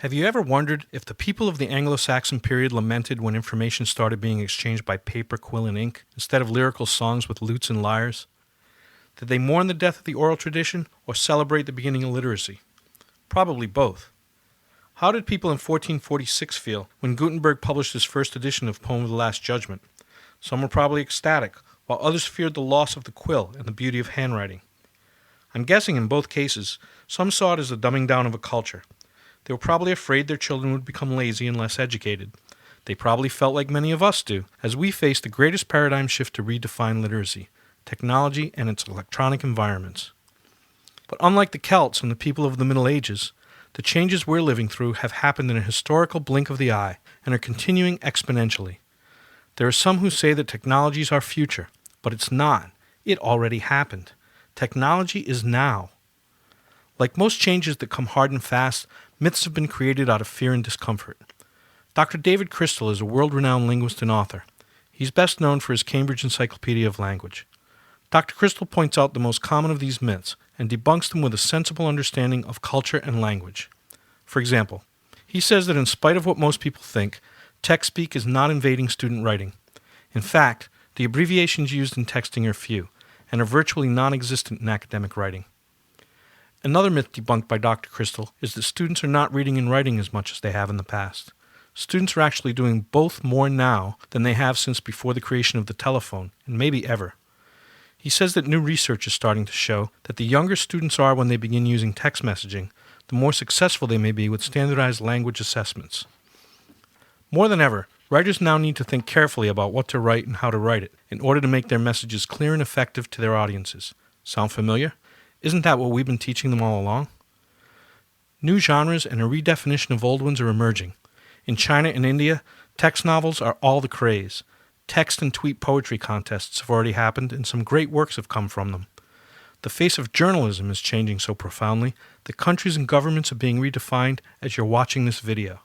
Have you ever wondered if the people of the Anglo-Saxon period lamented when information started being exchanged by paper, quill, and ink, instead of lyrical songs with lutes and lyres? Did they mourn the death of the oral tradition, or celebrate the beginning of literacy? Probably both. How did people in 1446 feel when Gutenberg published his first edition of Poem of the Last Judgment? Some were probably ecstatic, while others feared the loss of the quill and the beauty of handwriting. I'm guessing in both cases, some saw it as a dumbing down of a culture. They were probably afraid their children would become lazy and less educated. They probably felt like many of us do, as we face the greatest paradigm shift to redefine literacy, technology and its electronic environments. But unlike the Celts and the people of the Middle Ages, the changes we're living through have happened in a historical blink of the eye and are continuing exponentially. There are some who say that technology is our future, but it's not. It already happened. Technology is now. Like most changes that come hard and fast, myths have been created out of fear and discomfort. Dr. David Crystal is a world-renowned linguist and author. He's best known for his Cambridge Encyclopedia of Language. Dr. Crystal points out the most common of these myths and debunks them with a sensible understanding of culture and language. For example, he says that in spite of what most people think, text speak is not invading student writing. In fact, the abbreviations used in texting are few and are virtually non-existent in academic writing. Another myth debunked by Dr. Crystal is that students are not reading and writing as much as they have in the past. Students are actually doing both more now than they have since before the creation of the telephone, and maybe ever. He says that new research is starting to show that the younger students are when they begin using text messaging, the more successful they may be with standardized language assessments. More than ever, writers now need to think carefully about what to write and how to write it in order to make their messages clear and effective to their audiences. Sound familiar? Isn't that what we've been teaching them all along? New genres and a redefinition of old ones are emerging. In China and India, text novels are all the craze. Text and tweet poetry contests have already happened, and some great works have come from them. The face of journalism is changing so profoundly that countries and governments are being redefined as you're watching this video.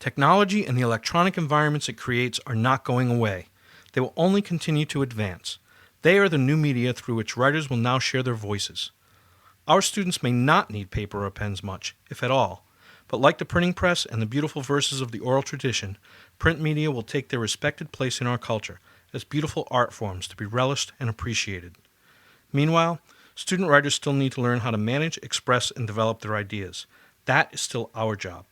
Technology and the electronic environments it creates are not going away. They will only continue to advance. They are the new media through which writers will now share their voices. Our students may not need paper or pens much, if at all, but like the printing press and the beautiful verses of the oral tradition, print media will take their respected place in our culture as beautiful art forms to be relished and appreciated. Meanwhile, student writers still need to learn how to manage, express, and develop their ideas. That is still our job.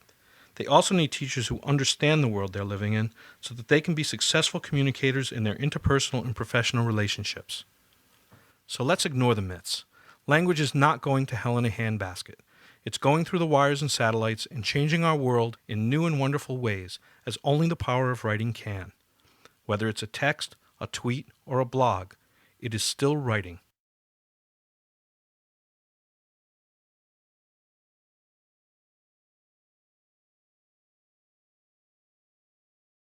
They also need teachers who understand the world they're living in so that they can be successful communicators in their interpersonal and professional relationships. So let's ignore the myths. Language is not going to hell in a handbasket. It's going through the wires and satellites and changing our world in new and wonderful ways, as only the power of writing can. Whether it's a text, a tweet, or a blog, it is still writing.